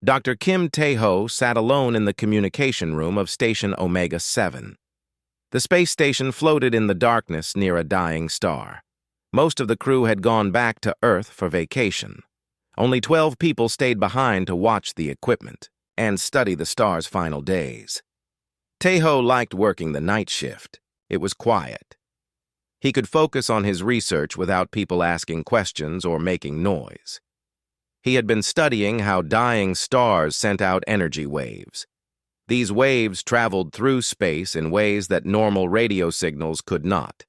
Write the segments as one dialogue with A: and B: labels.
A: Dr. Kim Tae-ho sat alone in the communication room of Station Omega-7. The space station floated in the darkness near a dying star. Most of the crew had gone back to Earth for vacation. Only 12 people stayed behind to watch the equipment and study the star's final days. Tae-ho liked working the night shift. It was quiet. He could focus on his research without people asking questions or making noise. He had been studying how dying stars sent out energy waves. These waves traveled through space in ways that normal radio signals could not.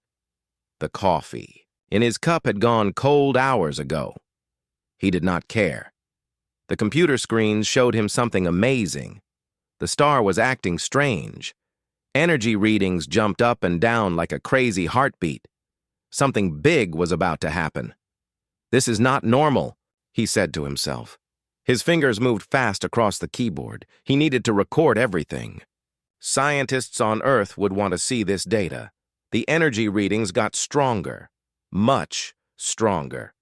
A: The coffee in his cup had gone cold hours ago. He did not care. The computer screens showed him something amazing. The star was acting strange. Energy readings jumped up and down like a crazy heartbeat. Something big was about to happen. "This is not normal," he said to himself. His fingers moved fast across the keyboard. He needed to record everything. Scientists on Earth would want to see this data. The energy readings got stronger, much stronger.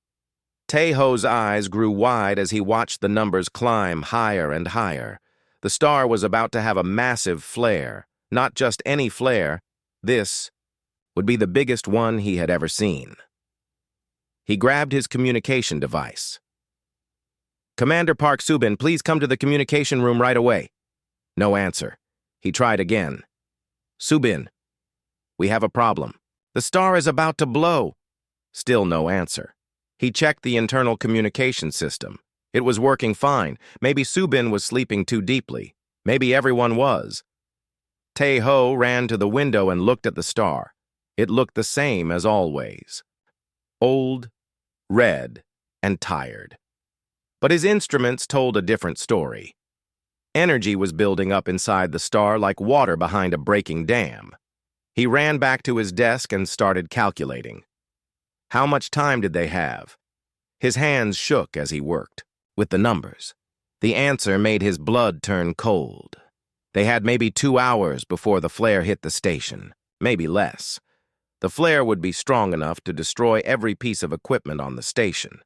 A: Tae-ho's eyes grew wide as he watched the numbers climb higher and higher. The star was about to have a massive flare. Not just any flare. This would be the biggest one he had ever seen. He grabbed his communication device. "Commander Park Subin, please come to the communication room right away." No answer. He tried again. "Subin, we have a problem. The star is about to blow." Still no answer. He checked the internal communication system. It was working fine. Maybe Subin was sleeping too deeply. Maybe everyone was. Tae-ho ran to the window and looked at the star. It looked the same as always. Old, red, and tired. But his instruments told a different story. Energy was building up inside the star like water behind a breaking dam. He ran back to his desk and started calculating. How much time did they have? His hands shook as he worked with the numbers. The answer made his blood turn cold. They had maybe 2 hours before the flare hit the station, maybe less. The flare would be strong enough to destroy every piece of equipment on the station.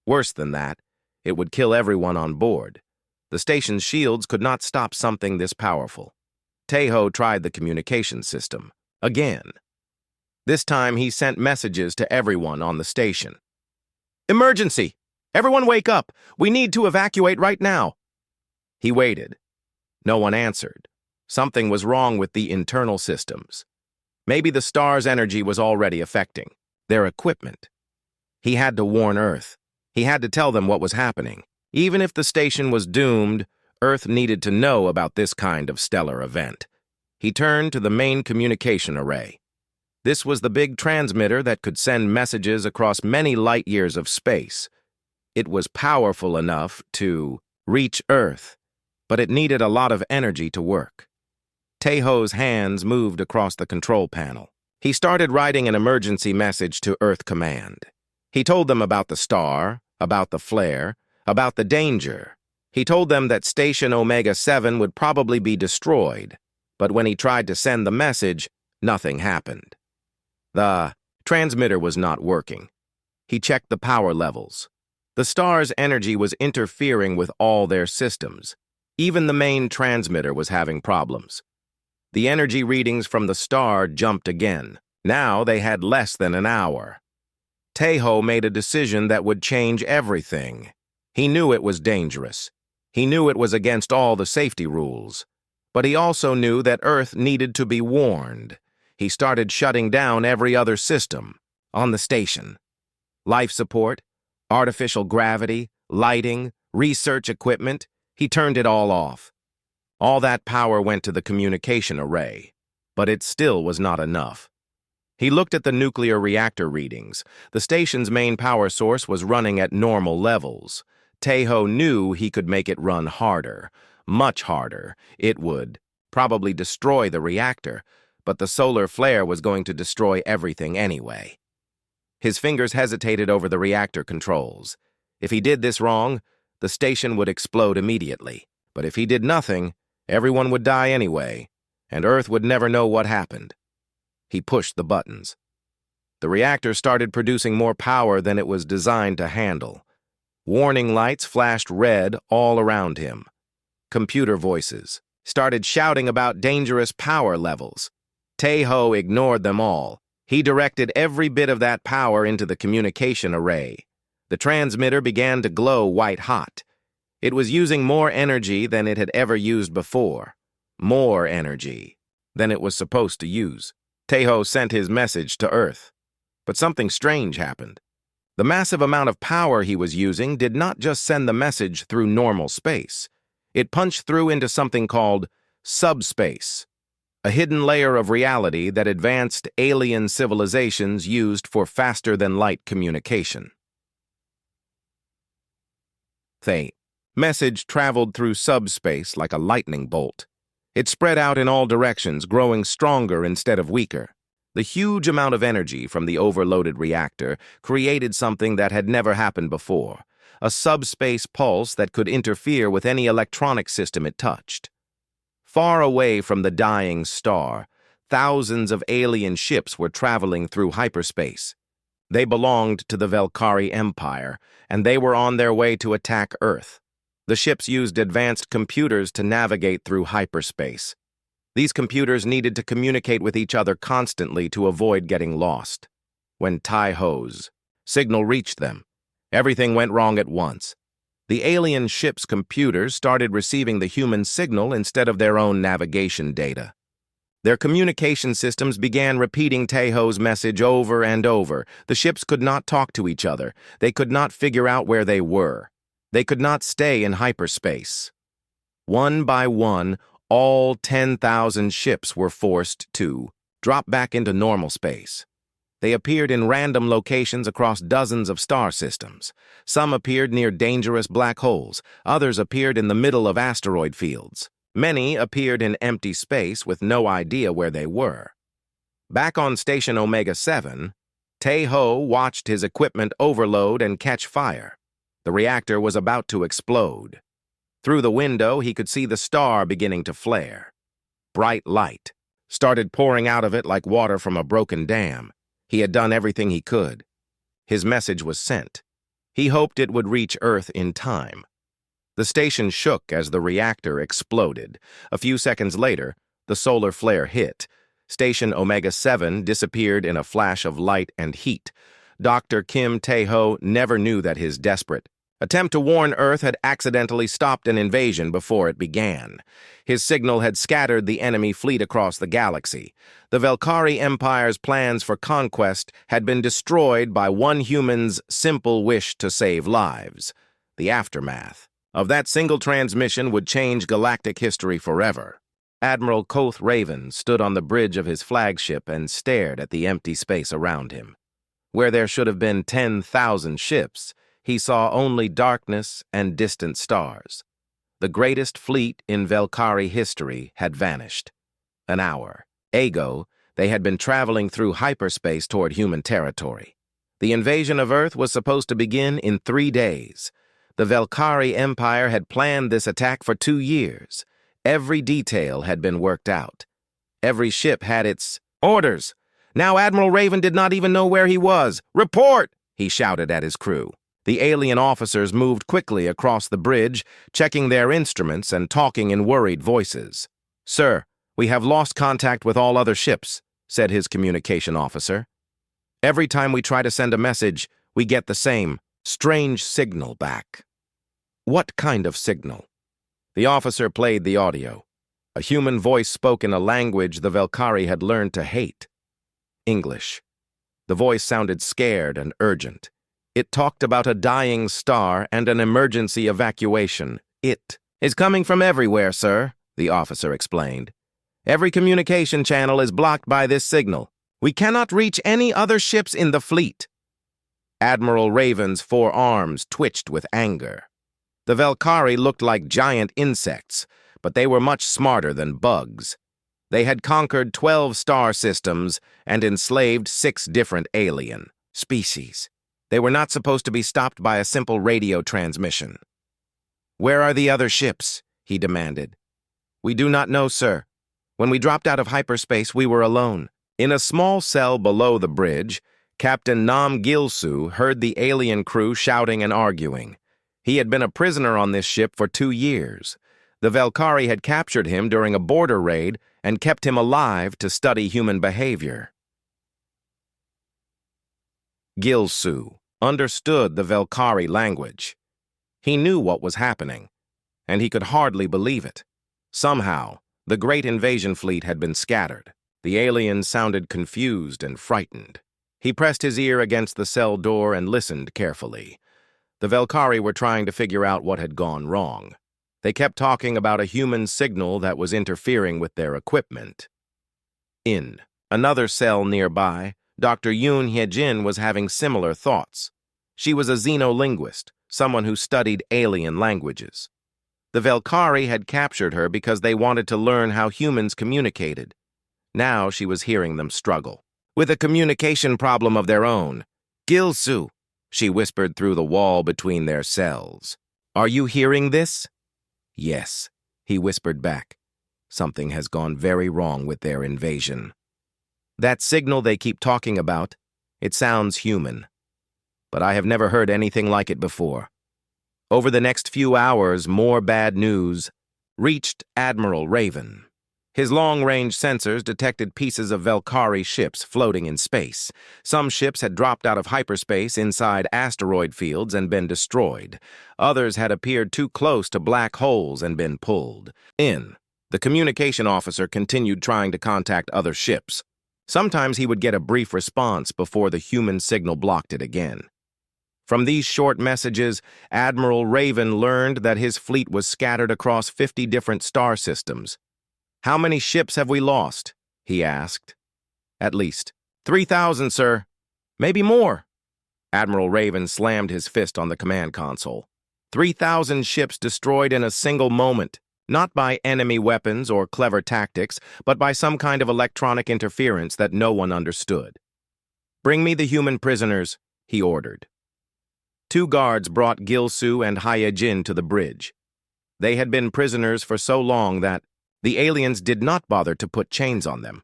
A: Worse than that, it would kill everyone on board. The station's shields could not stop something this powerful. Tae-ho tried the communication system. Again. This time he sent messages to everyone on the station. "Emergency! Everyone wake up! We need to evacuate right now!" He waited. No one answered. Something was wrong with the internal systems. Maybe the star's energy was already affecting their equipment. He had to warn Earth. He had to tell them what was happening. Even if the station was doomed, Earth needed to know about this kind of stellar event. He turned to the main communication array. This was the big transmitter that could send messages across many light years of space. It was powerful enough to reach Earth, but it needed a lot of energy to work. Tae-ho's hands moved across the control panel. He started writing an emergency message to Earth Command. He told them about the star, about the flare, about the danger. He told them that Station Omega-7 would probably be destroyed, but when he tried to send the message, nothing happened. The transmitter was not working. He checked the power levels. The star's energy was interfering with all their systems. Even the main transmitter was having problems. The energy readings from the star jumped again. Now they had less than an hour. Tae-ho made a decision that would change everything. He knew it was dangerous. He knew it was against all the safety rules. But he also knew that Earth needed to be warned. He started shutting down every other system on the station. Life support, artificial gravity, lighting, research equipment. He turned it all off. All that power went to the communication array, but it still was not enough. He looked at the nuclear reactor readings. The station's main power source was running at normal levels. Tae-ho knew he could make it run harder, much harder. It would probably destroy the reactor, but the solar flare was going to destroy everything anyway. His fingers hesitated over the reactor controls. If he did this wrong, the station would explode immediately. But if he did nothing, everyone would die anyway, and Earth would never know what happened. He pushed the buttons. The reactor started producing more power than it was designed to handle. Warning lights flashed red all around him. Computer voices started shouting about dangerous power levels. Tae-ho ignored them all. He directed every bit of that power into the communication array. The transmitter began to glow white-hot. It was using more energy than it had ever used before. More energy than it was supposed to use. Tae-ho sent his message to Earth. But something strange happened. The massive amount of power he was using did not just send the message through normal space. It punched through into something called subspace, a hidden layer of reality that advanced alien civilizations used for faster-than-light communication. The message traveled through subspace like a lightning bolt. It spread out in all directions, growing stronger instead of weaker. The huge amount of energy from the overloaded reactor created something that had never happened before, a subspace pulse that could interfere with any electronic system it touched. Far away from the dying star, thousands of alien ships were traveling through hyperspace. They belonged to the Velkari Empire, and they were on their way to attack Earth. The ships used advanced computers to navigate through hyperspace. These computers needed to communicate with each other constantly to avoid getting lost. When Tae-ho's signal reached them, everything went wrong at once. The alien ship's computers started receiving the human signal instead of their own navigation data. Their communication systems began repeating Tae-ho's message over and over. The ships could not talk to each other. They could not figure out where they were. They could not stay in hyperspace. One by one, all 10,000 ships were forced to drop back into normal space. They appeared in random locations across dozens of star systems. Some appeared near dangerous black holes. Others appeared in the middle of asteroid fields. Many appeared in empty space with no idea where they were. Back on Station Omega 7, Tae-ho watched his equipment overload and catch fire. The reactor was about to explode. Through the window, he could see the star beginning to flare. Bright light started pouring out of it like water from a broken dam. He had done everything he could. His message was sent. He hoped it would reach Earth in time. The station shook as the reactor exploded. A few seconds later, the solar flare hit. Station Omega 7 disappeared in a flash of light and heat. Dr. Kim Tae-ho never knew that his desperate attempt to warn Earth had accidentally stopped an invasion before it began. His signal had scattered the enemy fleet across the galaxy. The Velkari Empire's plans for conquest had been destroyed by one human's simple wish to save lives. The aftermath of that single transmission would change galactic history forever. Admiral Koth Raven stood on the bridge of his flagship and stared at the empty space around him. Where there should have been 10,000 ships, he saw only darkness and distant stars. The greatest fleet in Velkari history had vanished. An hour ago, they had been traveling through hyperspace toward human territory. The invasion of Earth was supposed to begin in 3 days. The Velkari Empire had planned this attack for 2 years. Every detail had been worked out. Every ship had its orders. Now Admiral Raven did not even know where he was. "Report!" he shouted at his crew. The alien officers moved quickly across the bridge, checking their instruments and talking in worried voices. "Sir, we have lost contact with all other ships," said his communication officer. "Every time we try to send a message, we get the same strange signal back." "What kind of signal?" The officer played the audio. A human voice spoke in a language the Velkari had learned to hate. English. The voice sounded scared and urgent. It talked about a dying star and an emergency evacuation. "It is coming from everywhere, sir," the officer explained. "Every communication channel is blocked by this signal. We cannot reach any other ships in the fleet." Admiral Raven's 4 arms twitched with anger. The Velkari looked like giant insects, but they were much smarter than bugs. They had conquered 12 star systems and enslaved 6 different alien species. They were not supposed to be stopped by a simple radio transmission. "Where are the other ships?" he demanded. "We do not know, sir. When we dropped out of hyperspace, we were alone." In a small cell below the bridge, Captain Nam Gilsu heard the alien crew shouting and arguing. He had been a prisoner on this ship for 2 years. The Velkari had captured him during a border raid and kept him alive to study human behavior. Gilsu understood the Velkari language. He knew what was happening, and he could hardly believe it. Somehow, the great invasion fleet had been scattered. The aliens sounded confused and frightened. He pressed his ear against the cell door and listened carefully. The Velkari were trying to figure out what had gone wrong. They kept talking about a human signal that was interfering with their equipment. In another cell nearby, Dr. Yoon Hye-jin was having similar thoughts. She was a xenolinguist, someone who studied alien languages. The Velkari had captured her because they wanted to learn how humans communicated. Now she was hearing them struggle with a communication problem of their own. "Gilsu," she whispered through the wall between their cells. "Are you hearing this?" "Yes," he whispered back. "Something has gone very wrong with their invasion. That signal they keep talking about, it sounds human. But I have never heard anything like it before." Over the next few hours, more bad news reached Admiral Raven. His long-range sensors detected pieces of Velkari ships floating in space. Some ships had dropped out of hyperspace inside asteroid fields and been destroyed. Others had appeared too close to black holes and been pulled in. The communication officer continued trying to contact other ships. Sometimes he would get a brief response before the human signal blocked it again. From these short messages, Admiral Raven learned that his fleet was scattered across 50 different star systems. "How many ships have we lost?" he asked. "At least 3,000, sir. Maybe more." Admiral Raven slammed his fist on the command console. 3,000 ships destroyed in a single moment, not by enemy weapons or clever tactics, but by some kind of electronic interference that no one understood. "Bring me the human prisoners," he ordered. 2 guards brought Gilsu and Hye-jin to the bridge. They had been prisoners for so long that the aliens did not bother to put chains on them.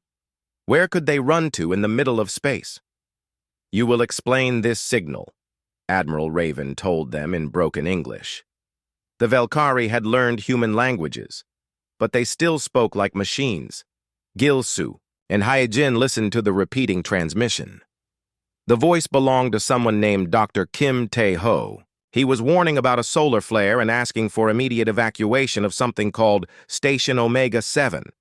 A: Where could they run to in the middle of space? "You will explain this signal," Admiral Raven told them in broken English. The Velkari had learned human languages, but they still spoke like machines. Gilsu and Hye-jin listened to the repeating transmission. The voice belonged to someone named Dr. Kim Tae-ho. He was warning about a solar flare and asking for immediate evacuation of something called Station Omega 7.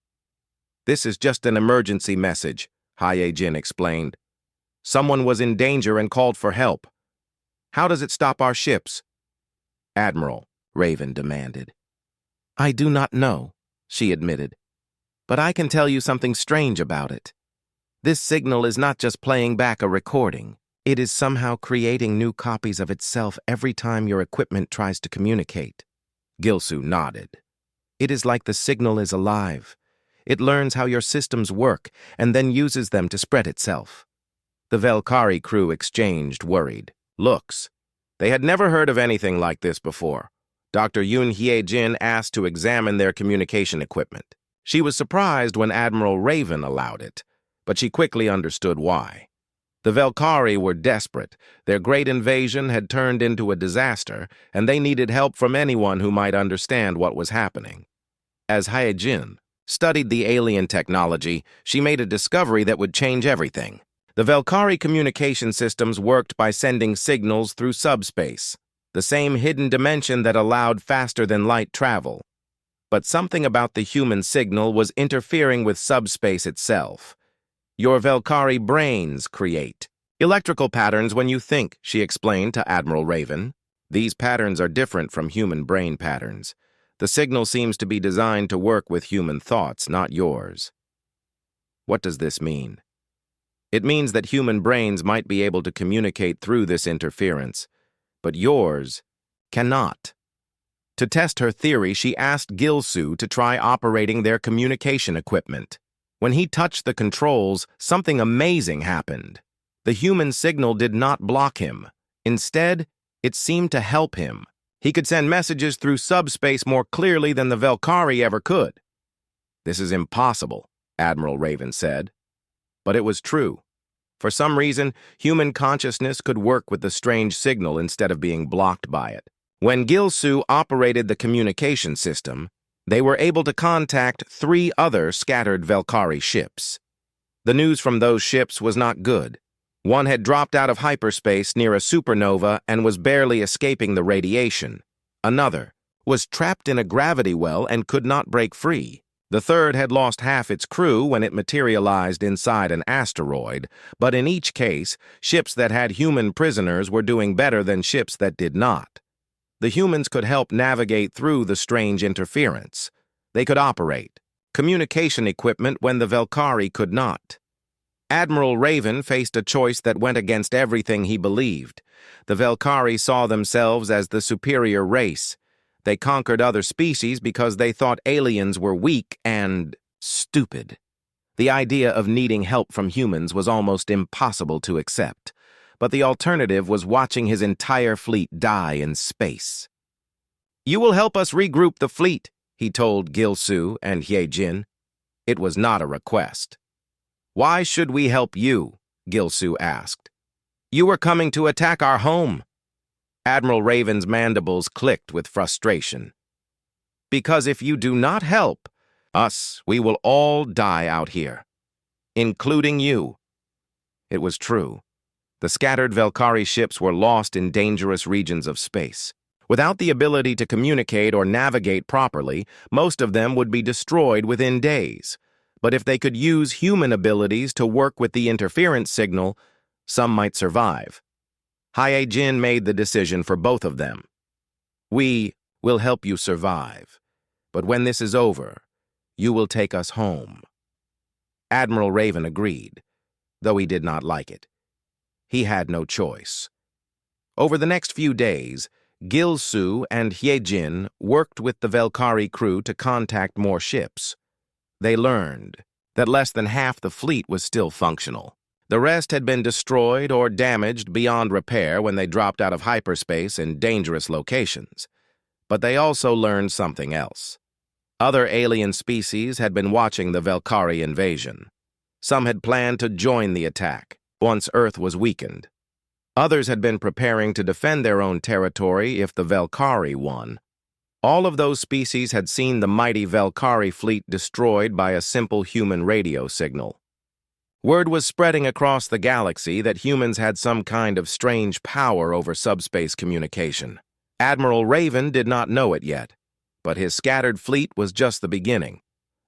A: "This is just an emergency message," Hye-jin explained. "Someone was in danger and called for help. How does it stop our ships?" "Admiral," Raven demanded. "I do not know," she admitted. "But I can tell you something strange about it. This signal is not just playing back a recording. It is somehow creating new copies of itself every time your equipment tries to communicate." Gilsu nodded. "It is like the signal is alive. It learns how your systems work and then uses them to spread itself." The Velkari crew exchanged worried looks. They had never heard of anything like this before. Dr. Yoon Hye-jin asked to examine their communication equipment. She was surprised when Admiral Raven allowed it, but she quickly understood why. The Velkari were desperate. Their great invasion had turned into a disaster, and they needed help from anyone who might understand what was happening. As Hye-jin studied the alien technology, she made a discovery that would change everything. The Velkari communication systems worked by sending signals through subspace, the same hidden dimension that allowed faster-than-light travel. But something about the human signal was interfering with subspace itself. "Your Velkari brains create electrical patterns when you think," she explained to Admiral Raven. "These patterns are different from human brain patterns. The signal seems to be designed to work with human thoughts, not yours." "What does this mean?" "It means that human brains might be able to communicate through this interference, but yours cannot." To test her theory, she asked Gilsu to try operating their communication equipment. When he touched the controls, something amazing happened. The human signal did not block him. Instead, it seemed to help him. He could send messages through subspace more clearly than the Velkari ever could. "This is impossible," Admiral Raven said. But it was true. For some reason, human consciousness could work with the strange signal instead of being blocked by it. When Gilsu operated the communication system, they were able to contact 3 other scattered Velkari ships. The news from those ships was not good. One had dropped out of hyperspace near a supernova and was barely escaping the radiation. Another was trapped in a gravity well and could not break free. The third had lost half its crew when it materialized inside an asteroid, but in each case, ships that had human prisoners were doing better than ships that did not. The humans could help navigate through the strange interference. They could operate communication equipment when the Velkari could not. Admiral Raven faced a choice that went against everything he believed. The Velkari saw themselves as the superior race. They conquered other species because they thought aliens were weak and stupid. The idea of needing help from humans was almost impossible to accept, but the alternative was watching his entire fleet die in space. "You will help us regroup the fleet," he told Gilsu and Hyejin. It was not a request. "Why should we help you?" Gilsu asked. "You were coming to attack our home." Admiral Raven's mandibles clicked with frustration. "Because if you do not help us, we will all die out here, including you." It was true. The scattered Velkari ships were lost in dangerous regions of space. Without the ability to communicate or navigate properly, most of them would be destroyed within days. But if they could use human abilities to work with the interference signal, some might survive. Hyejin made the decision for both of them. "We will help you survive, but when this is over, you will take us home." Admiral Raven agreed, though he did not like it. He had no choice. Over the next few days, Gilsu and Hyejin worked with the Velkari crew to contact more ships. They learned that less than half the fleet was still functional. The rest had been destroyed or damaged beyond repair when they dropped out of hyperspace in dangerous locations. But they also learned something else. Other alien species had been watching the Velkari invasion. Some had planned to join the attack once Earth was weakened. Others had been preparing to defend their own territory if the Velkari won. All of those species had seen the mighty Velkari fleet destroyed by a simple human radio signal. Word was spreading across the galaxy that humans had some kind of strange power over subspace communication. Admiral Raven did not know it yet, but his scattered fleet was just the beginning.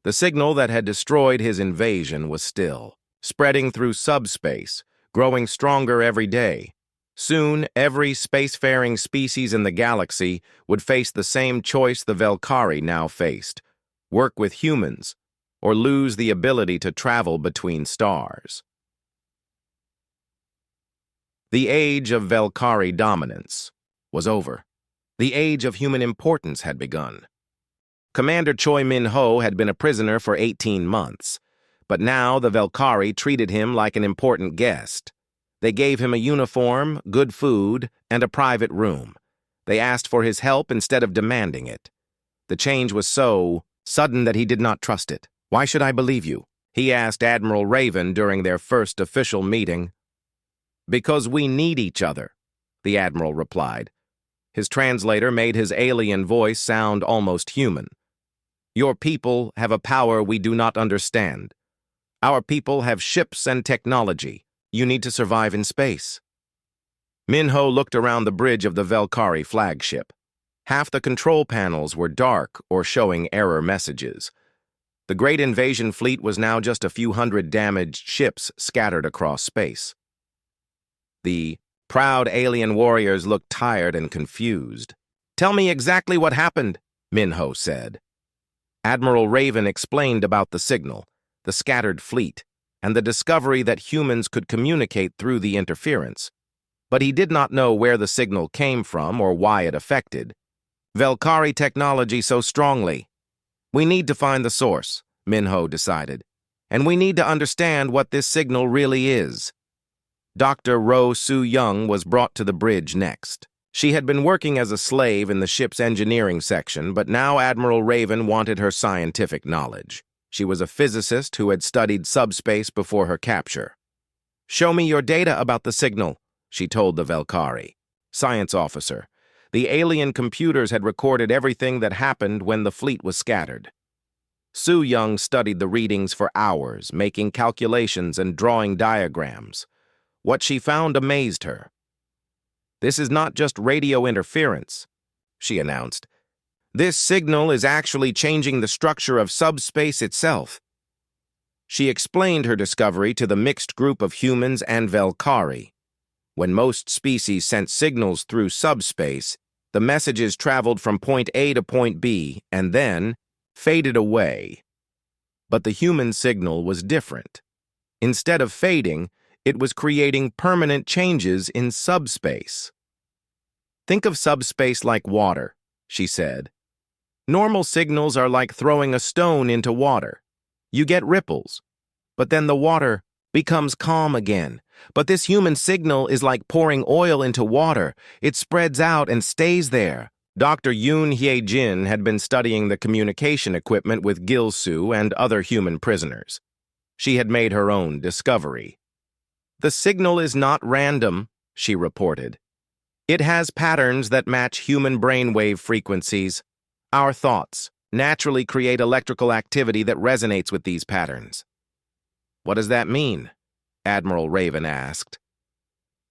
A: The signal that had destroyed his invasion was still spreading through subspace, growing stronger every day. Soon, every spacefaring species in the galaxy would face the same choice the Velkari now faced: work with humans, or lose the ability to travel between stars. The age of Velkari dominance was over. The age of human importance had begun. Commander Choi Min-ho had been a prisoner for 18 months, but now the Velkari treated him like an important guest. They gave him a uniform, good food, and a private room. They asked for his help instead of demanding it. The change was so sudden that he did not trust it. "Why should I believe you?" he asked Admiral Raven during their first official meeting. "Because we need each other," the Admiral replied. His translator made his alien voice sound almost human. "Your people have a power we do not understand. Our people have ships and technology. You need to survive in space." Min-ho looked around the bridge of the Velkari flagship. Half the control panels were dark or showing error messages. The great invasion fleet was now just a few hundred damaged ships scattered across space. The proud alien warriors looked tired and confused. "Tell me exactly what happened," Min-ho said. Admiral Raven explained about the signal, the scattered fleet, and the discovery that humans could communicate through the interference. But he did not know where the signal came from or why it affected Velkari technology so strongly. "We need to find the source," Min-ho decided, "and we need to understand what this signal really is." Dr. Ro Soo-young was brought to the bridge next. She had been working as a slave in the ship's engineering section, but now Admiral Raven wanted her scientific knowledge. She was a physicist who had studied subspace before her capture. "Show me your data about the signal," she told the Velkari. "Science officer, The alien computers had recorded everything that happened when the fleet was scattered. Su Young studied the readings for hours, making calculations and drawing diagrams. What she found amazed her. "This is not just radio interference," she announced. "This signal is actually changing the structure of subspace itself." She explained her discovery to the mixed group of humans and Velkari. When most species sent signals through subspace, the messages traveled from point A to point B and then faded away. But the human signal was different. Instead of fading, it was creating permanent changes in subspace. "Think of subspace like water," she said. "Normal signals are like throwing a stone into water. You get ripples, but then the water becomes calm again. But this human signal is like pouring oil into water. It spreads out and stays there." Dr. Yoon Hye-jin had been studying the communication equipment with Gil-Su and other human prisoners. She had made her own discovery. "The signal is not random," she reported. "It has patterns that match human brainwave frequencies. Our thoughts naturally create electrical activity that resonates with these patterns." "What does that mean?" Admiral Raven asked.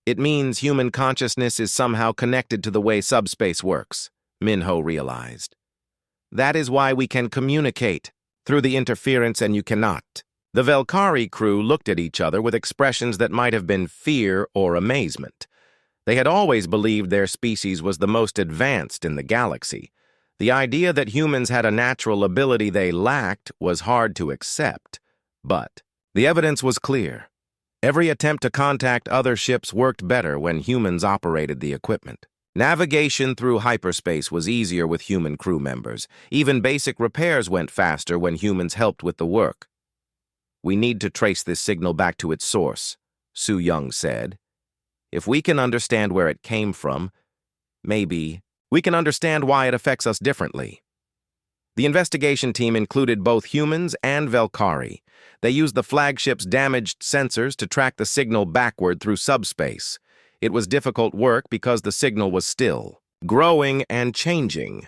A: "It means human consciousness is somehow connected to the way subspace works," Minho realized. "That is why we can communicate through the interference and you cannot." The Velkari crew looked at each other with expressions that might have been fear or amazement. They had always believed their species was the most advanced in the galaxy. The idea that humans had a natural ability they lacked was hard to accept. But the evidence was clear. Every attempt to contact other ships worked better when humans operated the equipment. Navigation through hyperspace was easier with human crew members. Even basic repairs went faster when humans helped with the work. "We need to trace this signal back to its source," Su Young said. "If we can understand where it came from, maybe we can understand why it affects us differently." The investigation team included both humans and Velkari. They used the flagship's damaged sensors to track the signal backward through subspace. It was difficult work because the signal was still growing and changing.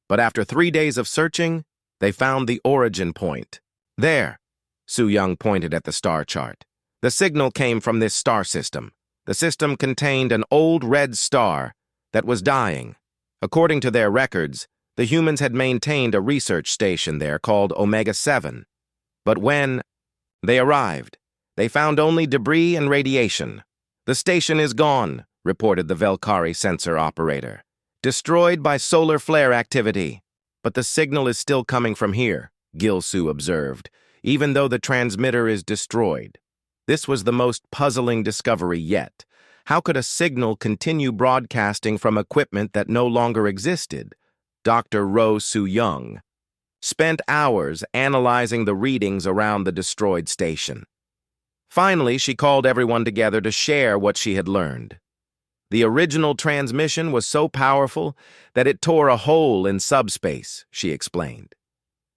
A: But after 3 days of searching, they found the origin point. "There," Su Young pointed at the star chart. "The signal came from this star system. The system contained an old red star that was dying. According to their records, the humans had maintained a research station there called Omega 7. But when they arrived, they found only debris and radiation. "The station is gone," reported the Velkari sensor operator. "Destroyed by solar flare activity. But the signal is still coming from here," Gil-Su observed, "even though the transmitter is destroyed." This was the most puzzling discovery yet. How could a signal continue broadcasting from equipment that no longer existed? Dr. Ro Su-young spent hours analyzing the readings around the destroyed station. Finally, she called everyone together to share what she had learned. "The original transmission was so powerful that it tore a hole in subspace," she explained.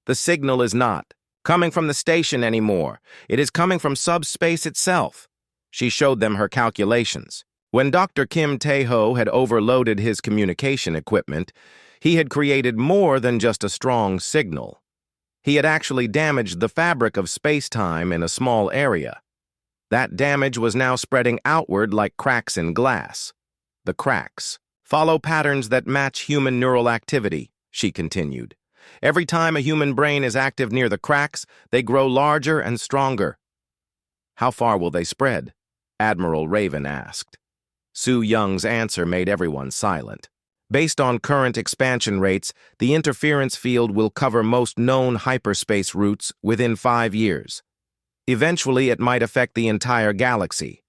A: "The signal is not coming from the station anymore. It is coming from subspace itself." She showed them her calculations. When Dr. Kim Tae-ho had overloaded his communication equipment, he had created more than just a strong signal. He had actually damaged the fabric of space-time in a small area. That damage was now spreading outward like cracks in glass. "The cracks follow patterns that match human neural activity," she continued. "Every time a human brain is active near the cracks, they grow larger and stronger." "How far will they spread?" Admiral Raven asked. Su Young's answer made everyone silent. "Based on current expansion rates, the interference field will cover most known hyperspace routes within 5 years. Eventually, it might affect the entire galaxy."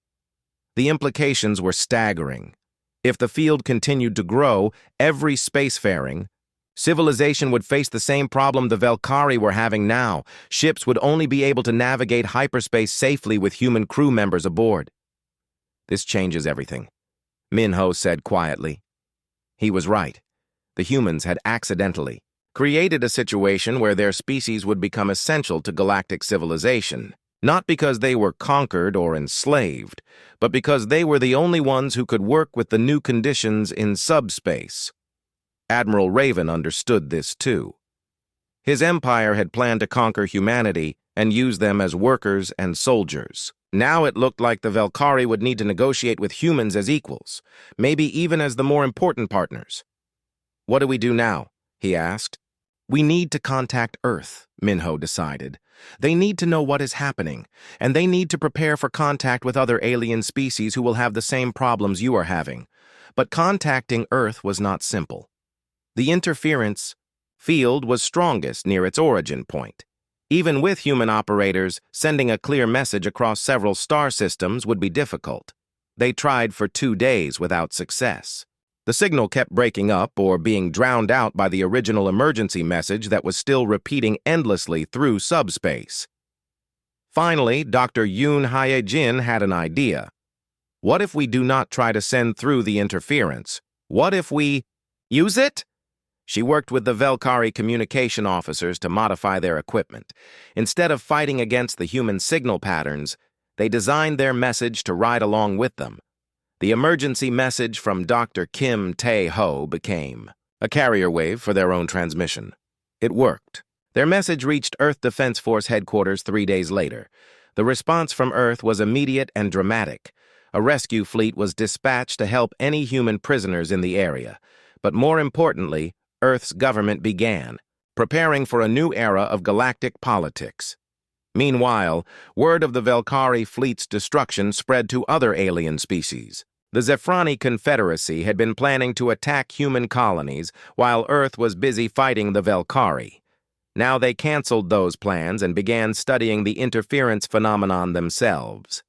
A: The implications were staggering. If the field continued to grow, every spacefaring civilization would face the same problem the Velkari were having now. Ships would only be able to navigate hyperspace safely with human crew members aboard. "This changes everything," Minho said quietly. He was right. The humans had accidentally created a situation where their species would become essential to galactic civilization, not because they were conquered or enslaved, but because they were the only ones who could work with the new conditions in subspace. Admiral Raven understood this too. His empire had planned to conquer humanity and use them as workers and soldiers. Now it looked like the Velkhari would need to negotiate with humans as equals, maybe even as the more important partners. "What do we do now?" he asked. "We need to contact Earth," Minho decided. "They need to know what is happening, and they need to prepare for contact with other alien species who will have the same problems you are having." But contacting Earth was not simple. The interference field was strongest near its origin point. Even with human operators, sending a clear message across several star systems would be difficult. They tried for 2 days without success. The signal kept breaking up or being drowned out by the original emergency message that was still repeating endlessly through subspace. Finally, Dr. Yoon Hye-jin had an idea. What if we do not try to send through the interference? What if we use it? She worked with the Velkhari communication officers to modify their equipment. Instead of fighting against the human signal patterns, they designed their message to ride along with them. The emergency message from Dr. Kim Tae-ho became a carrier wave for their own transmission. It worked. Their message reached Earth Defense Force headquarters 3 days later. The response from Earth was immediate and dramatic. A rescue fleet was dispatched to help any human prisoners in the area. But more importantly, Earth's government began, preparing for a new era of galactic politics. Meanwhile, word of the Velkhari fleet's destruction spread to other alien species. The Zephrani Confederacy had been planning to attack human colonies while Earth was busy fighting the Velkhari. Now they canceled those plans and began studying the interference phenomenon themselves.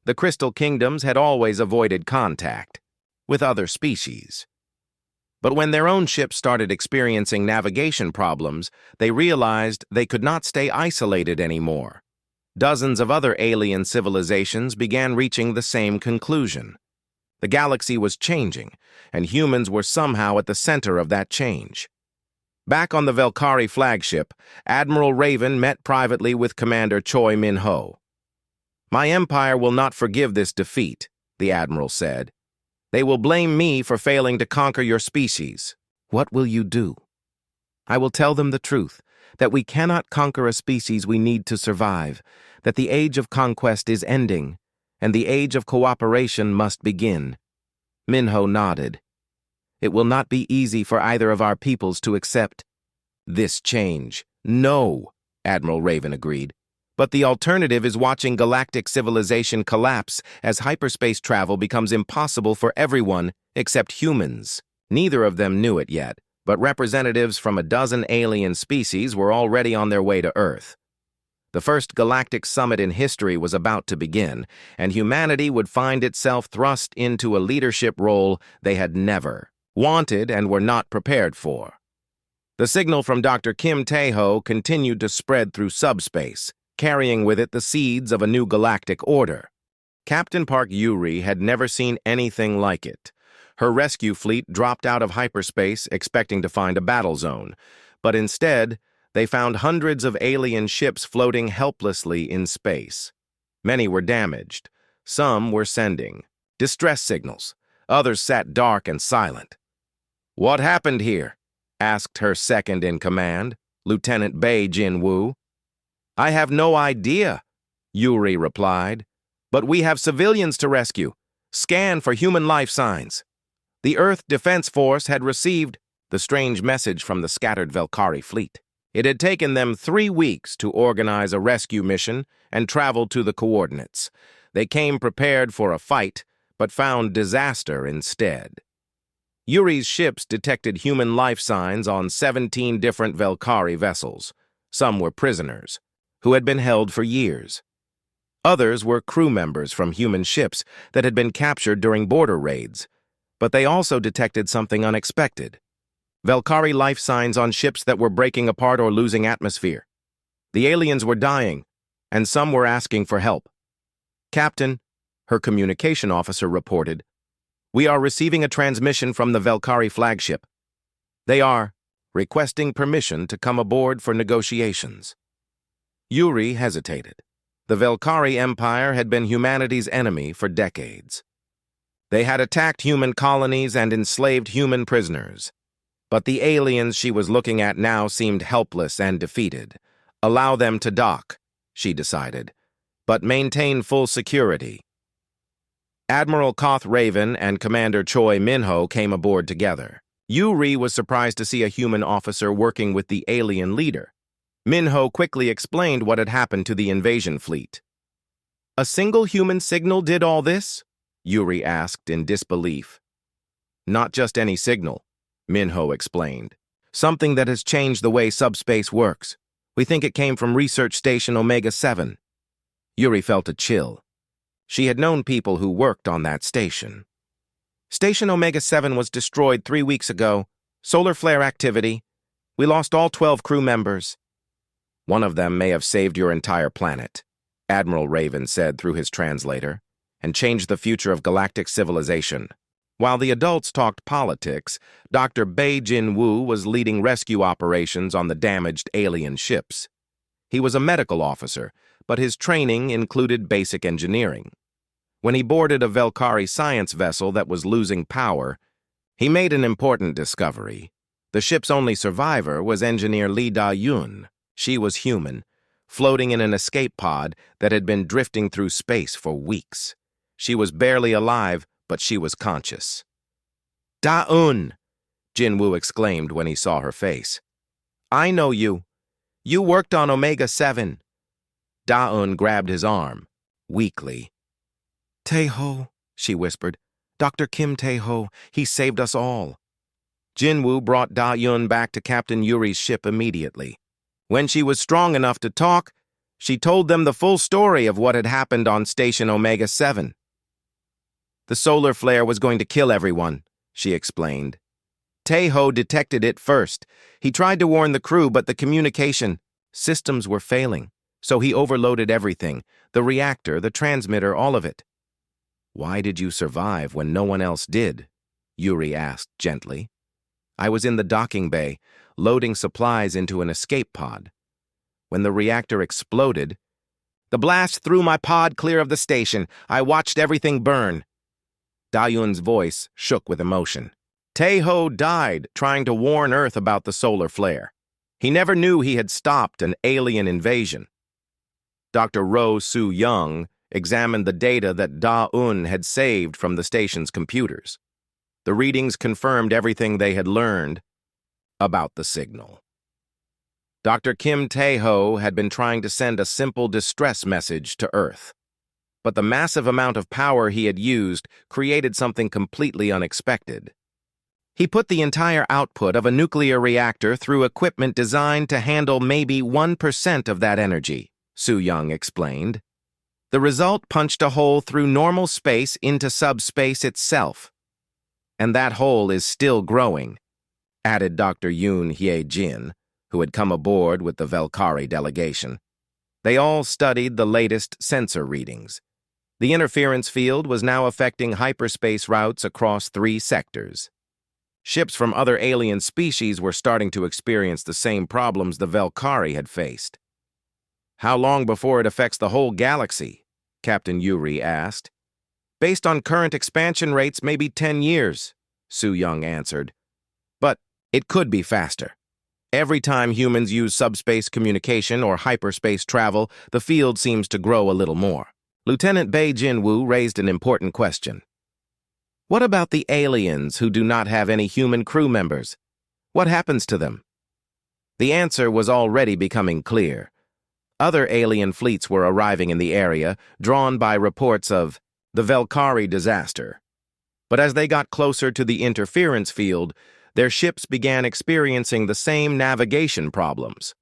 A: The Crystal Kingdoms had always avoided contact with other species. But when their own ships started experiencing navigation problems, they realized they could not stay isolated anymore. Dozens of other alien civilizations began reaching the same conclusion. The galaxy was changing, and humans were somehow at the center of that change. Back on the Velkhari flagship, Admiral Raven met privately with Commander Choi Min-ho. "My empire will not forgive this defeat," the Admiral said. "They will blame me for failing to conquer your species. What will you do?" "I will tell them the truth, that we cannot conquer a species we need to survive, that the age of conquest is ending, and the age of cooperation must begin." Minho nodded. "It will not be easy for either of our peoples to accept this change." "No," Admiral Raven agreed. "But the alternative is watching galactic civilization collapse as hyperspace travel becomes impossible for everyone except humans." Neither of them knew it yet, but representatives from a dozen alien species were already on their way to Earth. The first galactic summit in history was about to begin, and humanity would find itself thrust into a leadership role they had never wanted and were not prepared for. The signal from Dr. Kim Tae-ho continued to spread through subspace, carrying with it the seeds of a new galactic order. Captain Park Yuri had never seen anything like it. Her rescue fleet dropped out of hyperspace expecting to find a battle zone, but instead, they found hundreds of alien ships floating helplessly in space. Many were damaged. Some were sending distress signals. Others sat dark and silent. "What happened here?" asked her second-in-command, Lieutenant Bae Jin-woo. "I have no idea," Yuri replied. "But we have civilians to rescue. Scan for human life signs." The Earth Defense Force had received the strange message from the scattered Velkhari fleet. It had taken them 3 weeks to organize a rescue mission and travel to the coordinates. They came prepared for a fight, but found disaster instead. Yuri's ships detected human life signs on 17 different Velkhari vessels. Some were prisoners, who had been held for years. Others were crew members from human ships that had been captured during border raids. But they also detected something unexpected. Velkhari life signs on ships that were breaking apart or losing atmosphere. The aliens were dying, and some were asking for help. "Captain," her communication officer reported, "we are receiving a transmission from the Velkhari flagship. They are requesting permission to come aboard for negotiations." Yuri hesitated. The Velkhari Empire had been humanity's enemy for decades. They had attacked human colonies and enslaved human prisoners. But the aliens she was looking at now seemed helpless and defeated. Allow them to dock, she decided, but maintain full security. Admiral Koth Raven and Commander Choi Minho came aboard together. Yuri was surprised to see a human officer working with the alien leader. Minho quickly explained what had happened to the invasion fleet. "A single human signal did all this?" Yuri asked in disbelief. "Not just any signal," Minho explained. "Something that has changed the way subspace works. We think it came from Research Station Omega-7. Yuri felt a chill. She had known people who worked on that station. "Station Omega-7 was destroyed 3 weeks ago. Solar flare activity. We lost all 12 crew members." "One of them may have saved your entire planet," Admiral Raven said through his translator, "and changed the future of galactic civilization." While the adults talked politics, Dr. Bei Jin-woo was leading rescue operations on the damaged alien ships. He was a medical officer, but his training included basic engineering. When he boarded a Velkari science vessel that was losing power, he made an important discovery. The ship's only survivor was engineer Lee Da-yoon. She was human, floating in an escape pod that had been drifting through space for weeks. She was barely alive, but she was conscious. "Da-eun!" Jin-woo exclaimed when he saw her face. "I know you. You worked on Omega-7. Da-eun grabbed his arm, weakly. "Tae-ho," she whispered. "Dr. Kim Tae-ho, he saved us all." Jin-woo brought Da-eun back to Captain Yuri's ship immediately. When she was strong enough to talk, she told them the full story of what had happened on Station Omega-7. "The solar flare was going to kill everyone," she explained. "Tae-ho detected it first. He tried to warn the crew, but the communication systems were failing, so he overloaded everything, the reactor, the transmitter, all of it." "Why did you survive when no one else did?" Yuri asked gently. "I was in the docking bay, loading supplies into an escape pod. When the reactor exploded, the blast threw my pod clear of the station. I watched everything burn." Da-yoon's voice shook with emotion. "Tae-ho died trying to warn Earth about the solar flare. He never knew he had stopped an alien invasion." Dr. Ro Soo-young examined the data that Da-eun had saved from the station's computers. The readings confirmed everything they had learned about the signal. Dr. Kim Tae-ho had been trying to send a simple distress message to Earth. But the massive amount of power he had used created something completely unexpected. He put the entire output of a nuclear reactor through equipment designed to handle maybe 1% of that energy, Soo-young explained. The result punched a hole through normal space into subspace itself. "And that hole is still growing," added Dr. Yoon Hye-jin, who had come aboard with the Velkari delegation. They all studied the latest sensor readings. The interference field was now affecting hyperspace routes across 3 sectors. Ships from other alien species were starting to experience the same problems the Velkari had faced. "How long before it affects the whole galaxy?" Captain Yuri asked. "Based on current expansion rates, maybe 10 years, Soo-young answered. "But it could be faster. Every time humans use subspace communication or hyperspace travel, the field seems to grow a little more." Lieutenant Bei Jin-woo raised an important question. "What about the aliens who do not have any human crew members? What happens to them?" The answer was already becoming clear. Other alien fleets were arriving in the area, drawn by reports of the Velkari disaster. But as they got closer to the interference field, their ships began experiencing the same navigation problems.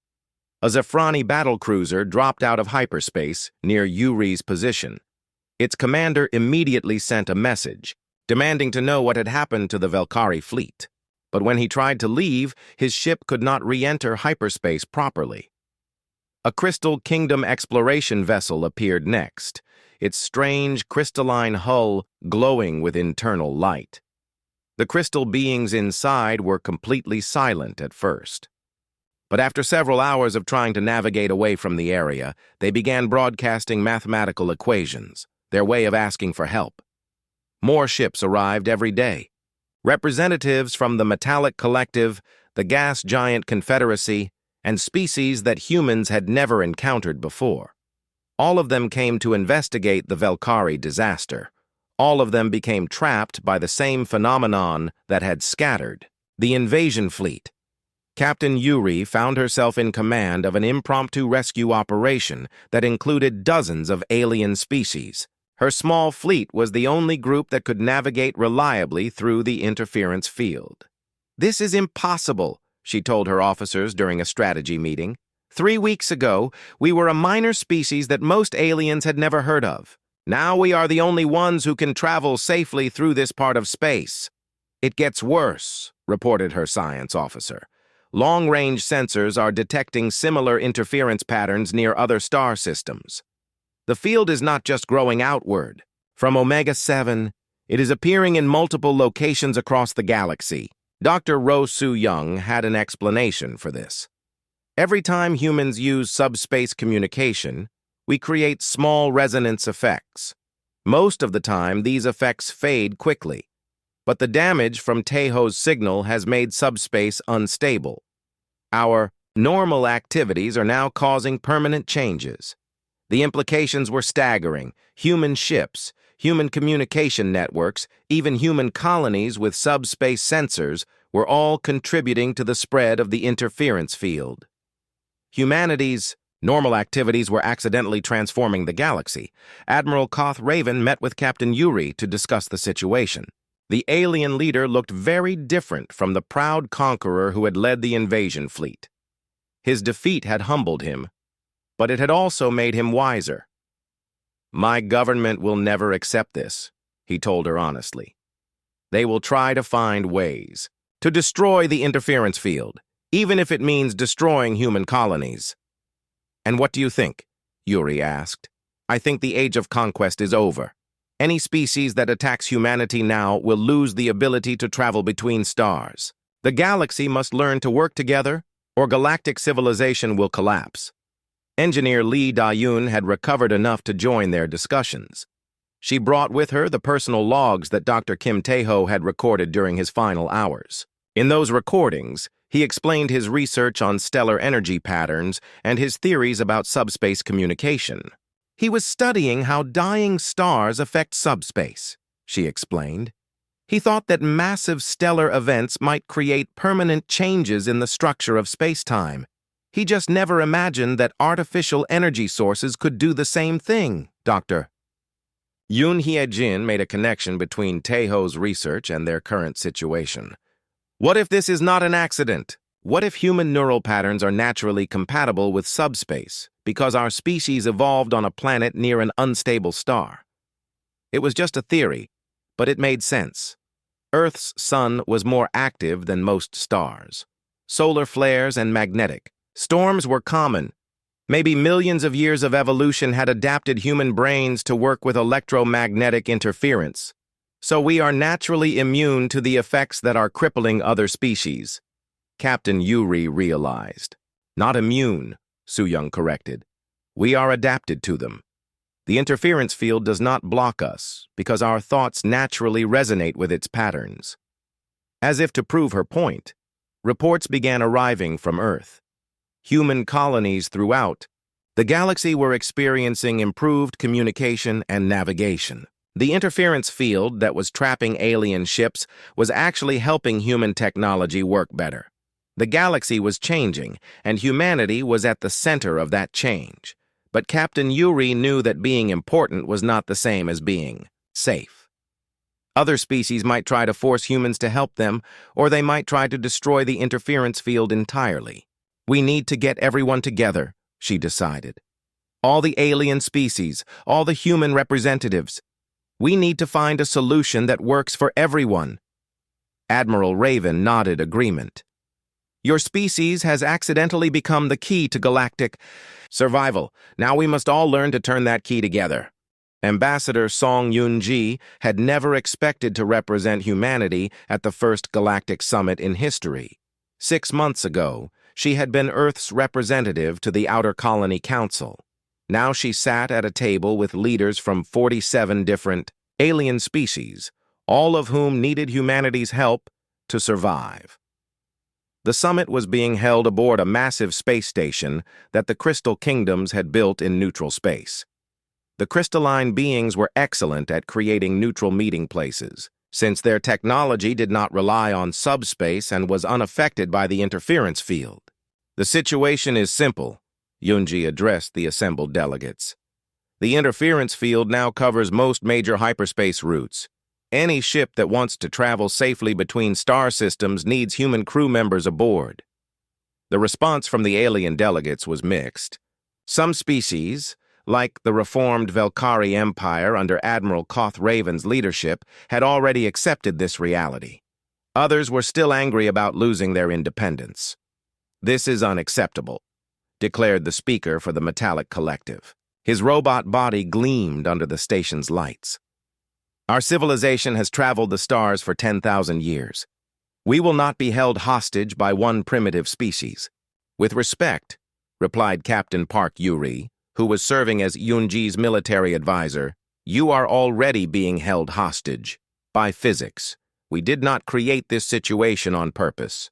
A: A Zafrani battlecruiser dropped out of hyperspace near Yuri's position. Its commander immediately sent a message, demanding to know what had happened to the Velkari fleet. But when he tried to leave, his ship could not re-enter hyperspace properly. A Crystal Kingdom exploration vessel appeared next, its strange crystalline hull glowing with internal light. The crystal beings inside were completely silent at first. But after several hours of trying to navigate away from the area, they began broadcasting mathematical equations, their way of asking for help. More ships arrived every day. representatives from the Metallic Collective, the Gas Giant Confederacy, and species that humans had never encountered before. All of them came to investigate the Velkari disaster. All of them became trapped by the same phenomenon that had scattered the invasion fleet. Captain Yuri found herself in command of an impromptu rescue operation that included dozens of alien species. Her small fleet was the only group that could navigate reliably through the interference field. "This is impossible," she told her officers during a strategy meeting. 3 weeks ago, we were a minor species that most aliens had never heard of. Now we are the only ones who can travel safely through this part of space. "It gets worse," reported her science officer. "Long-range sensors are detecting similar interference patterns near other star systems. The field is not just growing outward. From Omega-7, it is appearing in multiple locations across the galaxy." Dr. Ro Su-young had an explanation for this. "Every time humans use subspace communication, we create small resonance effects. Most of the time, these effects fade quickly, but the damage from Tejo's signal has made subspace unstable. Our normal activities are now causing permanent changes. The implications were staggering. Human ships, human communication networks, even human colonies with subspace sensors were all contributing to the spread of the interference field. Humanity's normal activities were accidentally transforming the galaxy. Admiral Koth Raven met with Captain Yuri to discuss the situation. The alien leader looked very different from the proud conqueror who had led the invasion fleet. His defeat had humbled him, but it had also made him wiser. "My government will never accept this," he told her honestly. "They will try to find ways to destroy the interference field, even if it means destroying human colonies." "And what do you think?" Yuri asked. "I think the age of conquest is over. Any species that attacks humanity now will lose the ability to travel between stars. The galaxy must learn to work together, or galactic civilization will collapse." Engineer Lee Da-yoon had recovered enough to join their discussions. She brought with her the personal logs that Dr. Kim Tae-ho had recorded during his final hours. In those recordings, he explained his research on stellar energy patterns and his theories about subspace communication. "He was studying how dying stars affect subspace," she explained. "He thought that massive stellar events might create permanent changes in the structure of space-time. He just never imagined that artificial energy sources could do the same thing, Dr." Yoon Hye-jin made a connection between Taeho's research and their current situation. "What if this is not an accident? What if human neural patterns are naturally compatible with subspace because our species evolved on a planet near an unstable star?" It was just a theory, but it made sense. Earth's sun was more active than most stars. Solar flares and magnetic storms were common. Maybe millions of years of evolution had adapted human brains to work with electromagnetic interference. So we are naturally immune to the effects that are crippling other species. Captain Yuri realized. "Not immune," Su-young corrected. "We are adapted to them. The interference field does not block us because our thoughts naturally resonate with its patterns." As if to prove her point, reports began arriving from Earth. Human colonies throughout the galaxy were experiencing improved communication and navigation. The interference field that was trapping alien ships was actually helping human technology work better. The galaxy was changing, and humanity was at the center of that change. But Captain Yuri knew that being important was not the same as being safe. Other species might try to force humans to help them, or they might try to destroy the interference field entirely. "We need to get everyone together," she decided. "All the alien species, all the human representatives. We need to find a solution that works for everyone." Admiral Raven nodded agreement. "Your species has accidentally become the key to galactic survival. Now we must all learn to turn that key together." Ambassador Song Yoon-ji had never expected to represent humanity at the first galactic summit in history. 6 months ago, she had been Earth's representative to the Outer Colony Council. Now she sat at a table with leaders from 47 different alien species, all of whom needed humanity's help to survive. The summit was being held aboard a massive space station that the Crystal Kingdoms had built in neutral space. The crystalline beings were excellent at creating neutral meeting places, since their technology did not rely on subspace and was unaffected by the interference field. The situation is simple, Yunji addressed the assembled delegates. The interference field now covers most major hyperspace routes. Any ship that wants to travel safely between star systems needs human crew members aboard. The response from the alien delegates was mixed. Some species, like the reformed Velkari Empire under Admiral Koth Raven's leadership, had already accepted this reality. Others were still angry about losing their independence. "This is unacceptable," declared the speaker for the Metallic Collective. His robot body gleamed under the station's lights. "Our civilization has traveled the stars for 10,000 years. We will not be held hostage by one primitive species." "With respect," replied Captain Park Yuri, who was serving as Yunji's military advisor, "you are already being held hostage by physics. We did not create this situation on purpose."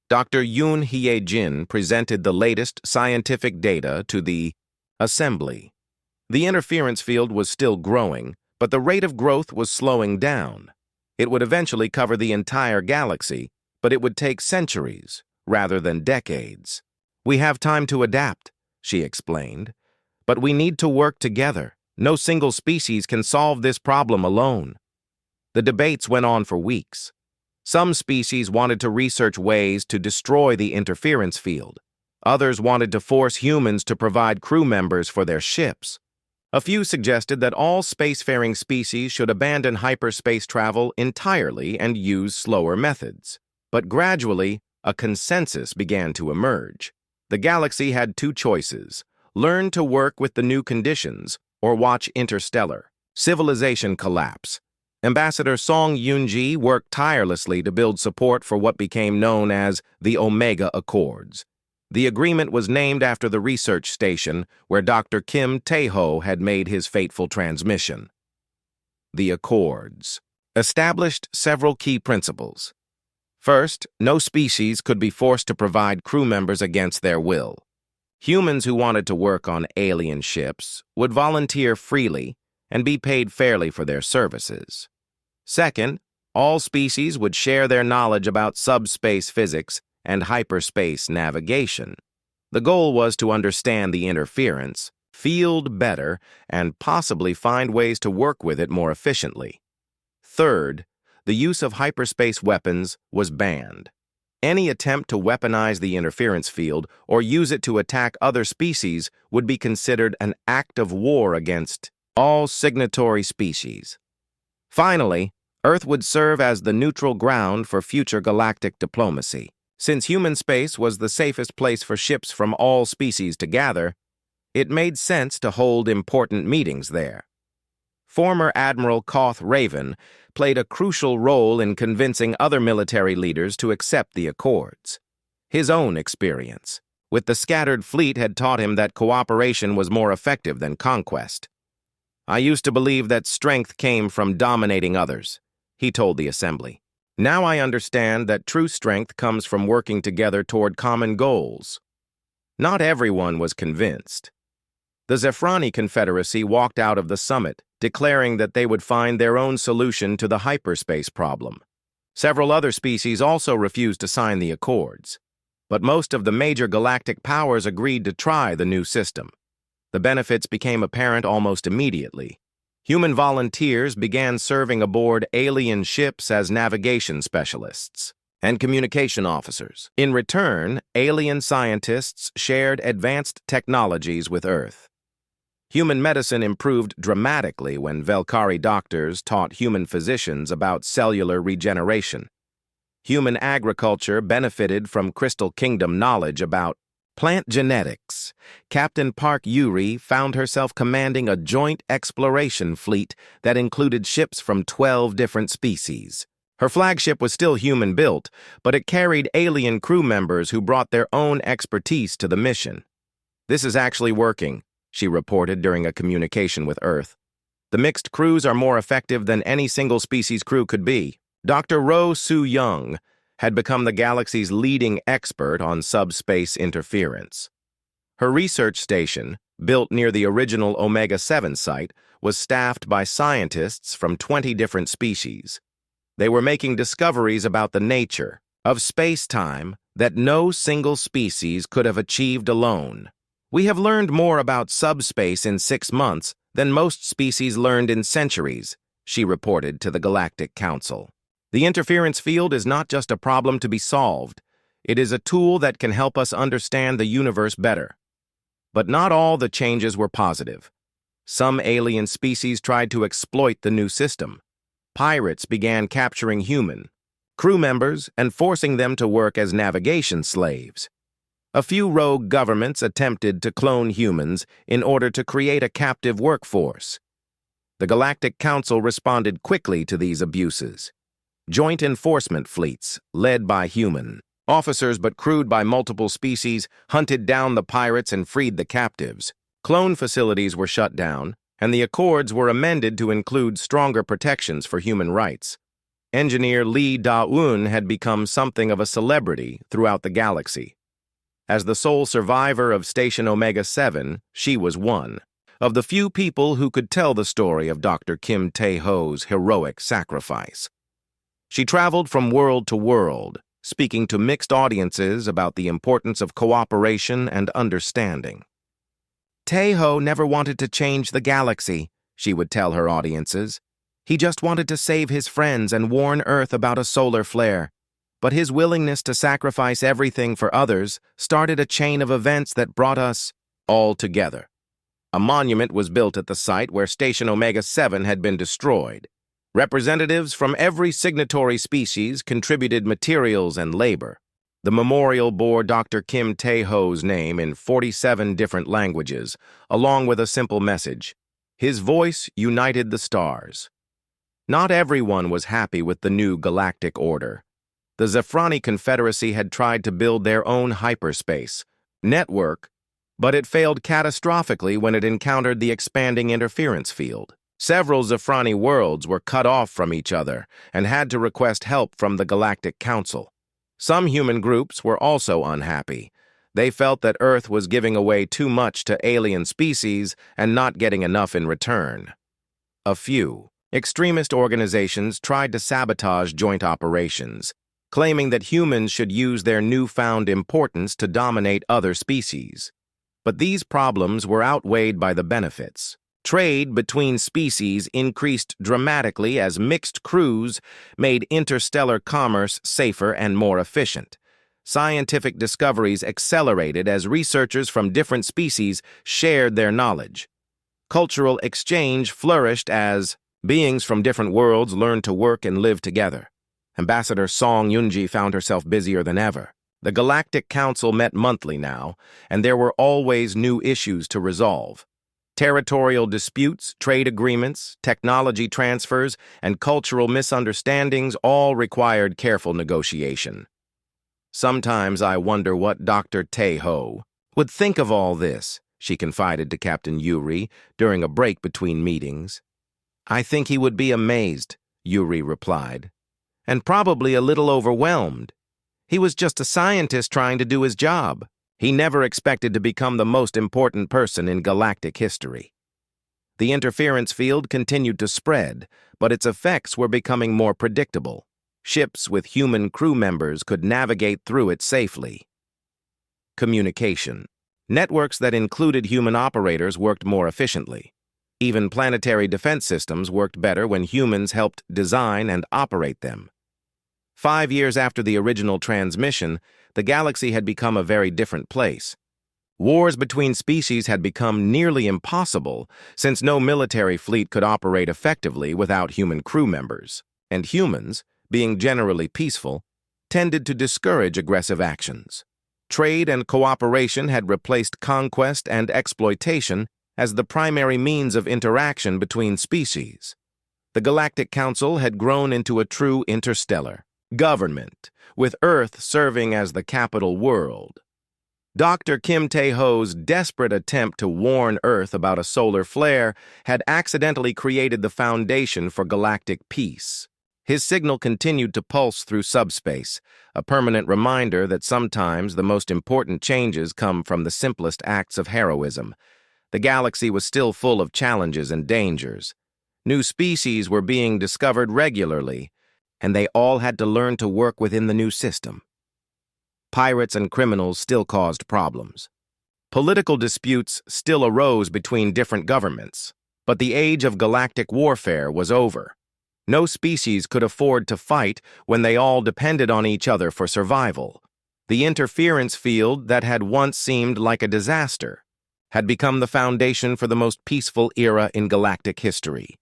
A: Dr. Yoon Hye-jin presented the latest scientific data to the assembly. The interference field was still growing, but the rate of growth was slowing down. It would eventually cover the entire galaxy, but it would take centuries rather than decades. "We have time to adapt," she explained, "but we need to work together. No single species can solve this problem alone." The debates went on for weeks. Some species wanted to research ways to destroy the interference field. Others wanted to force humans to provide crew members for their ships. A few suggested that all spacefaring species should abandon hyperspace travel entirely and use slower methods. But gradually, a consensus began to emerge. The galaxy had two choices: learn to work with the new conditions or watch interstellar civilization collapse. Ambassador Song Yoon-ji worked tirelessly to build support for what became known as the Omega Accords. The agreement was named after the research station where Dr. Kim Tae-ho had made his fateful transmission. The Accords established several key principles. First, no species could be forced to provide crew members against their will. Humans who wanted to work on alien ships would volunteer freely and be paid fairly for their services. Second, all species would share their knowledge about subspace physics and hyperspace navigation. The goal was to understand the interference field better and possibly find ways to work with it more efficiently. Third, the use of hyperspace weapons was banned. Any attempt to weaponize the interference field or use it to attack other species would be considered an act of war against all signatory species. Finally, Earth would serve as the neutral ground for future galactic diplomacy. Since human space was the safest place for ships from all species to gather, it made sense to hold important meetings there. Former Admiral Koth Raven played a crucial role in convincing other military leaders to accept the Accords. His own experience with the scattered fleet had taught him that cooperation was more effective than conquest. "I used to believe that strength came from dominating others," he told the assembly. "Now I understand that true strength comes from working together toward common goals." Not everyone was convinced. The Zephrani Confederacy walked out of the summit, declaring that they would find their own solution to the hyperspace problem. Several other species also refused to sign the Accords, but most of the major galactic powers agreed to try the new system. The benefits became apparent almost immediately. Human volunteers began serving aboard alien ships as navigation specialists and communication officers. In return, alien scientists shared advanced technologies with Earth. Human medicine improved dramatically when Velkari doctors taught human physicians about cellular regeneration. Human agriculture benefited from Crystal Kingdom knowledge about plant genetics. Captain Park Yuri found herself commanding a joint exploration fleet that included ships from 12 different species. Her flagship was still human-built, but it carried alien crew members who brought their own expertise to the mission. "This is actually working," she reported during a communication with Earth. The mixed crews are more effective than any single species crew could be. Dr. Ro Su-young had become the galaxy's leading expert on subspace interference. Her research station, built near the original Omega-7 site, was staffed by scientists from 20 different species. They were making discoveries about the nature of space-time that no single species could have achieved alone. We have learned more about subspace in 6 months than most species learned in centuries, she reported to the Galactic Council. The interference field is not just a problem to be solved. It is a tool that can help us understand the universe better. But not all the changes were positive. Some alien species tried to exploit the new system. Pirates began capturing human crew members and forcing them to work as navigation slaves. A few rogue governments attempted to clone humans in order to create a captive workforce. The Galactic Council responded quickly to these abuses. Joint enforcement fleets, led by human officers but crewed by multiple species, hunted down the pirates and freed the captives. Clone facilities were shut down, and the accords were amended to include stronger protections for human rights. Engineer Lee Da-eun had become something of a celebrity throughout the galaxy. As the sole survivor of Station Omega-7, she was one of the few people who could tell the story of Dr. Kim Tae-ho's heroic sacrifice. She traveled from world to world, speaking to mixed audiences about the importance of cooperation and understanding. Tae-ho never wanted to change the galaxy, she would tell her audiences. He just wanted to save his friends and warn Earth about a solar flare. But his willingness to sacrifice everything for others started a chain of events that brought us all together. A monument was built at the site where Station Omega-7 had been destroyed. Representatives from every signatory species contributed materials and labor. The memorial bore Dr. Kim Tae-ho's name in 47 different languages, along with a simple message. His voice united the stars. Not everyone was happy with the new galactic order. The Zephrani Confederacy had tried to build their own hyperspace network, but it failed catastrophically when it encountered the expanding interference field. Several Zephrani worlds were cut off from each other and had to request help from the Galactic Council. Some human groups were also unhappy. They felt that Earth was giving away too much to alien species and not getting enough in return. A few extremist organizations tried to sabotage joint operations, claiming that humans should use their newfound importance to dominate other species. But these problems were outweighed by the benefits. Trade between species increased dramatically as mixed crews made interstellar commerce safer and more efficient. Scientific discoveries accelerated as researchers from different species shared their knowledge. Cultural exchange flourished as beings from different worlds learned to work and live together. Ambassador Song Yunji found herself busier than ever. The Galactic Council met monthly now, and there were always new issues to resolve. Territorial disputes, trade agreements, technology transfers, and cultural misunderstandings all required careful negotiation. Sometimes I wonder what Dr. Tae-ho would think of all this, she confided to Captain Yuri during a break between meetings. I think he would be amazed, Yuri replied, and probably a little overwhelmed. He was just a scientist trying to do his job. He never expected to become the most important person in galactic history. The interference field continued to spread, but its effects were becoming more predictable. Ships with human crew members could navigate through it safely. Communication. Networks that included human operators worked more efficiently. Even planetary defense systems worked better when humans helped design and operate them. 5 years after the original transmission, the galaxy had become a very different place. Wars between species had become nearly impossible since no military fleet could operate effectively without human crew members, and humans, being generally peaceful, tended to discourage aggressive actions. Trade and cooperation had replaced conquest and exploitation as the primary means of interaction between species. The Galactic Council had grown into a true interstellar government, with Earth serving as the capital world. Dr. Kim Tae-ho's desperate attempt to warn Earth about a solar flare had accidentally created the foundation for galactic peace. His signal continued to pulse through subspace, a permanent reminder that sometimes the most important changes come from the simplest acts of heroism. The galaxy was still full of challenges and dangers. New species were being discovered regularly, and they all had to learn to work within the new system. Pirates and criminals still caused problems. Political disputes still arose between different governments, but the age of galactic warfare was over. No species could afford to fight when they all depended on each other for survival. The interference field that had once seemed like a disaster had become the foundation for the most peaceful era in galactic history.